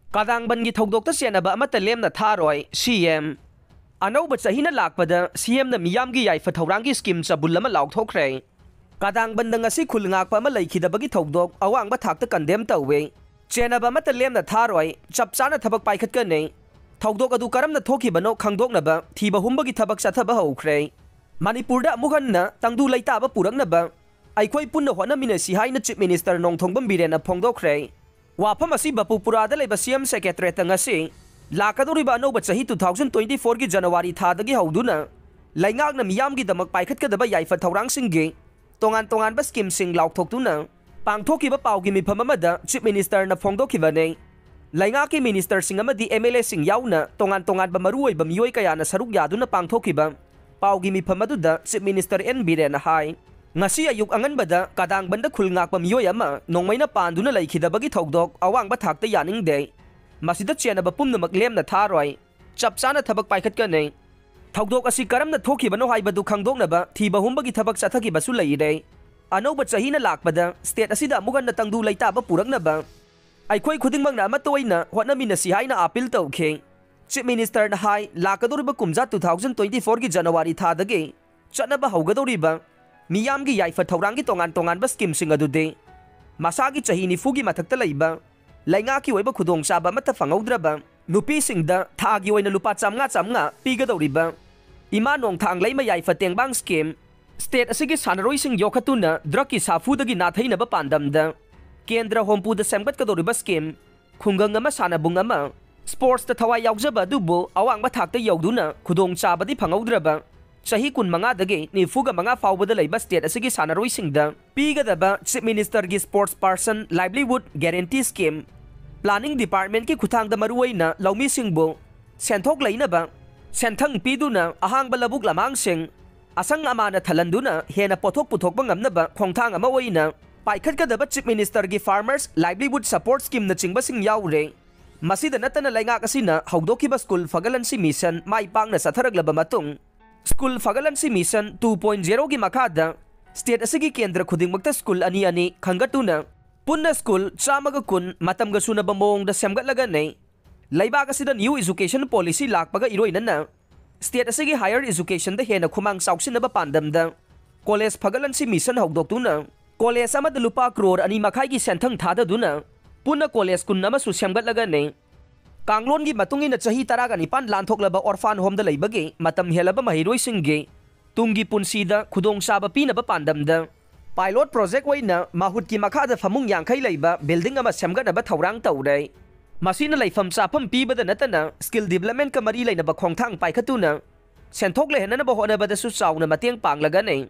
Kadangbangi thogdokta senaba amata lemna tharoi CM Anauba chahina lakpada CM na miyamgi yaifa thaurangi scheme chabul ama laukthokre Kadangban ngasi khulngakpa ama laikhidabagi thogdok awangba thakta condemn tawwe chenaba amata lemna tharoi chapchana thabak paikhat ka nei thogdok adu karamna thokibano khangdoknaba thiba humbagi thabak chathaba haukhre Manipurda muganna tangdu laitaba puraknaba aikhoi punna honamina si haina chief minister nongthongbam birena phongdokre Wafam asi Bapupurada leba CM Secretary ngasi lakadoriba anoba chahi 2024 gi January thadagi hauduna laingakna miyamgi damak paikhatkadaba yaifa thaurangsingi tongan ba scheme sing laukthokduna pangthokiba paugi mifam amada chief minister na phongdokhibane laingaki minister sing amadi MLA sing yauna tongan ba maruoiba miyoi kayana saruk yaduna pangthokiba paugi mifam aduda chief minister N Birena hai Ngasi ayuk anganbada kadangbanda khulngakpa miyoi ama nongmaina panduna laikhidabagi thogdok awangba thakta yaningde masida chenaba pumnamak lemna tharoi chapchana thabak paikhat ka nei thogdok asi karamna thokibano haibadu khangdoknaba thiba humbagi thabak chathakibasu leide anoba chahina lakpada state asida amuganna tangdu laitaba puraknaba aikhoi khudingmangna amatoina hotnamina si haina appeal tawkhe chief minister na hai lakadoriba kumja 2024 gi January thadagi chatnaba haugadoriba Miyamgi yaifa thaurangi tongan ba scheme sing adude masagi chahi nifugi mathakta leiba laingaki oiba khudong chaba mata fangaudraba nupi singda thagi oina lupa chamnga pigadoriba ima nong thang leima yaifa tengbang scheme state asigi sanaroi sing yokhatuna drug ki safudagi nathaina ba pandamda kendra hompu da semgat kadoriba scheme khungang ama sanabung ama sports ta thawai yaujaba dubo awang ba thakta yauduna khudong chabadi phangaudraba Sahi kun mga dagi ni fuga mga faubada laiba state asigi sanaroi singda pigadaba chief minister gi sports person livelihood guarantee scheme planning department ki khuthangda maruwaina laumi singbo senthok lainaba senthang piduna ahang balabuk lamang sing asang amana thalanduna hena pothok puthokba ngamnaba khongthang ama oina paikhat kadaba chief minister gi farmers livelihood support scheme na chingba sing yaure masida natana laingak asina haudokiba school fagalansi mission mai pangna satharaglaba matung School Fagalansi Mission 2.0 gi makada state asigi kendra khudingmakta school ani khangatuna punna school chamaga kun matamga sunaba mongda semgatlaga nei laibak asida new education policy lakpaga iroinana state asigi higher education da hena khumang sauksinaba pandamda college Fagalansi Mission hogdoktuna college amada lupa crore ani makhai gi senthang thada duna punna college kun nama su semgatlaga nei Kanglon gi matungin na chahi taraga nipan lanthok orphan home da laibagi matam helaba mahiroi singge tungi punsida khudong saba pinaba pandamda pilot project waina mahut ki makhada famung yangkhai laiba building ama semganaba thaurang taurai masina laifam chapam pibada natana skill development ka mari lainaba khongthang paikhatuna senthok lehenana ba honaba da su chauna mateng panglaga nei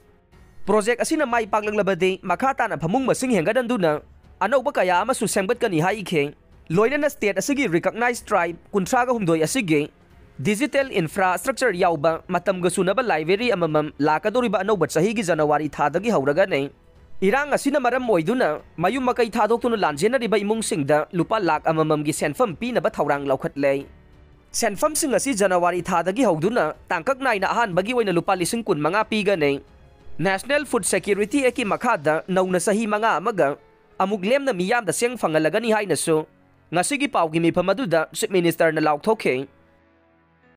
project asina mai panglanglabade makhata na famung masing hengadanduna anoba kaya ama su semgat kani hai khe Loinana state asigi recognized tribe kuntraga humdoi asigi digital infrastructure yauba matamga sunaba library amamam lakadoriba anoba chahi gi January thadagi hauraga nei irang asina maram moiduna mayum makai thadoktuna lanjena riba imung singda lupa lak amamam gi senfam pinaba thaurang laukhatlei senfam sing asi January thadagi hauduna tangkak naina ahan bagi oina lupa lising kun manga piga nei National Food Security eki makhada nauna sahi manga amaga amuk lemna miyam da seng fangalagani haina so Ngasigi paugi mi pamaduda chief minister na laukthokhe